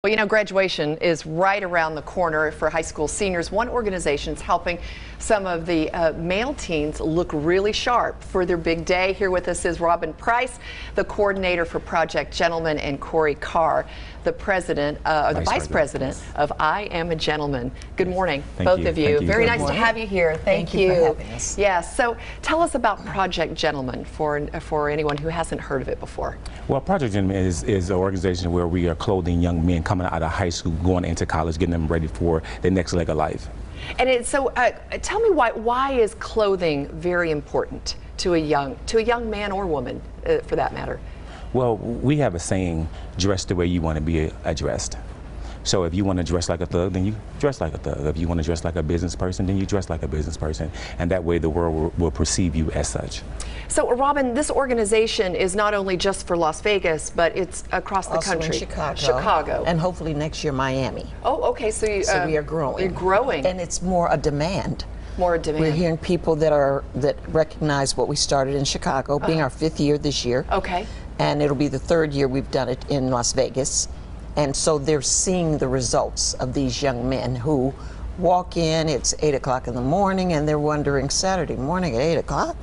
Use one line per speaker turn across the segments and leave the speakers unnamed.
Well, you know, graduation is right around the corner for high school seniors. One organization is helping some of the male teens look really sharp for their big day. Here with us is Robin Price, the coordinator for Project Gentleman, and Corey Carr, the president, the vice president of I Am a Gentleman. Good morning, both of you. Very nice to have you here. Thank you
for having us.
Yes. So tell us about Project Gentleman for anyone who hasn't heard of it before.
Well, Project Gentleman is an organization where we are clothing young men coming out of high school, going into college, getting them ready for the next leg of life.
And so tell me why is clothing very important to a young man or woman, for that matter?
Well, we have a saying, dress the way you want to be addressed. So if you want to dress like a thug, then you dress like a thug. If you want to dress like a business person, then you dress like a business person. And that way the world will perceive you as such.
So, Robin, this organization is not only just for Las Vegas, but it's across the
also
country.
In Chicago.
Chicago.
And hopefully next year, Miami.
Oh, okay. So,
we are growing.
You're growing.
And it's more a demand.
More a demand.
We're hearing people that recognize what we started in Chicago, being our 5th year this year.
Okay.
And it'll be the 3rd year we've done it in Las Vegas. And so they're seeing the results of these young men who walk in, it's 8 o'clock in the morning, and they're wondering, Saturday morning at 8 o'clock?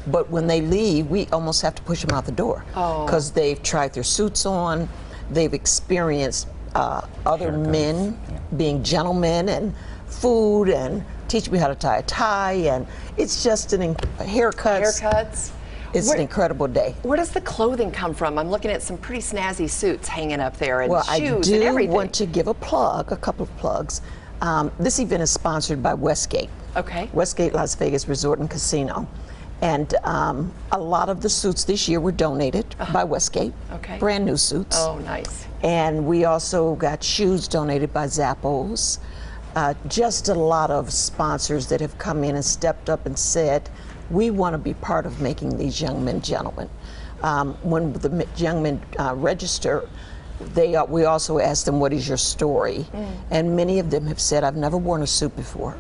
But when they leave, we almost have to push them out the door. Because they've tried their suits on, they've experienced other men being gentlemen, and food, and teach me how to tie a tie, and it's just haircuts. It's an incredible day.
Where does the clothing come from? I'm looking at some pretty snazzy suits hanging up there, and shoes
and
everything.
I want to give a couple of plugs. This event is sponsored by Westgate.
Okay.
Westgate Las Vegas Resort and Casino. And a lot of the suits this year were donated by Westgate.
Okay.
Brand new suits.
Oh, nice.
And we also got shoes donated by Zappos. Just a lot of sponsors that have come in and stepped up and said, we want to be part of making these young men gentlemen. When the young men register, we also ask them, what is your story? And many of them have said, I've never worn a suit before.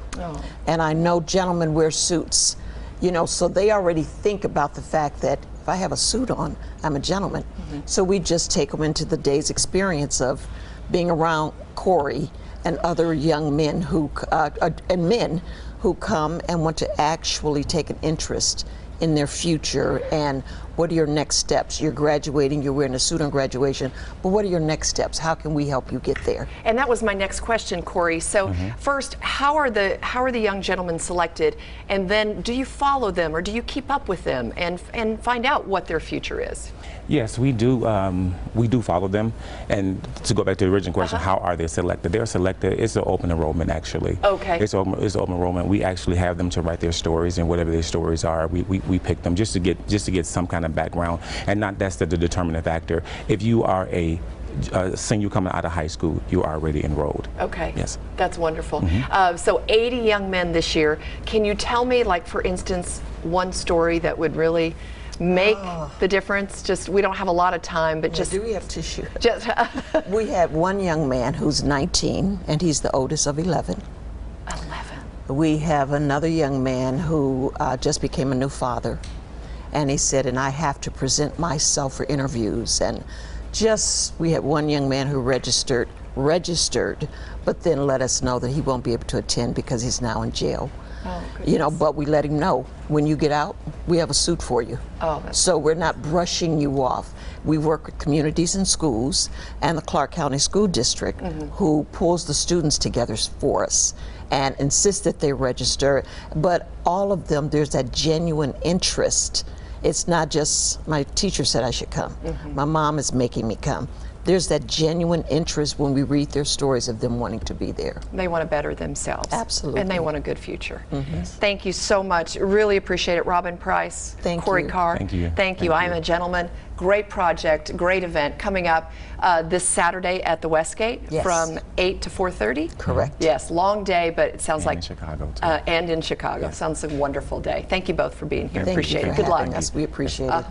And I know gentlemen wear suits. You know, so they already think about the fact that if I have a suit on, I'm a gentleman. So we just take them into the day's experience of being around Corey and other young men who come and want to actually take an interest in their future. And what are your next steps? You're graduating, you're wearing a suit on graduation, but what are your next steps? How can we help you get there?
And that was my next question, Corey. So first, how are the young gentlemen selected? And then do you follow them, or do you keep up with them and find out what their future is?
Yes, we do follow them. And to go back to the original question, how are they selected? They're selected, it's an open enrollment actually. Okay. It's open enrollment. We actually have them to write their stories, and whatever their stories are, we pick them just to get some kind of background, and not that's the determining factor. If you are a senior coming out of high school, you are already enrolled.
Okay.
Yes.
That's wonderful. So 80 young men this year. Can you tell me, like, for instance, one story that would really make the difference? Just, we don't have a lot of time, but just...
Do we have tissue?
Just
we had one young man who's 19, and he's the oldest of 11.
11.
We have another young man who just became a new father, and he said, and I have to present myself for interviews. And we had one young man who registered, but then let us know that he won't be able to attend because he's now in jail. You know, but we let him know, when you get out, we have a suit for you. So we're not brushing you off. We work with communities and schools and the Clark County School District, who pulls the students together for us and insists that they register. But all of them, there's that genuine interest. It's not just, my teacher said I should come. My mom is making me come. There's that genuine interest when we read their stories of them wanting to be there.
They want to better themselves.
Absolutely.
And they want a good future. Thank you so much. Really appreciate it. Robin Price, Corey Carr.
Thank you.
Thank you. I Am a Gentleman. Great project, great event coming up this Saturday at the Westgate from 8 to 4:30.
Correct.
Yes, long day, but it sounds like
in Chicago too.
And in Chicago. Sounds like a wonderful day. Thank you both for being here.
Thank
Appreciate
you
it.
for
Good luck.
having us. We appreciate it.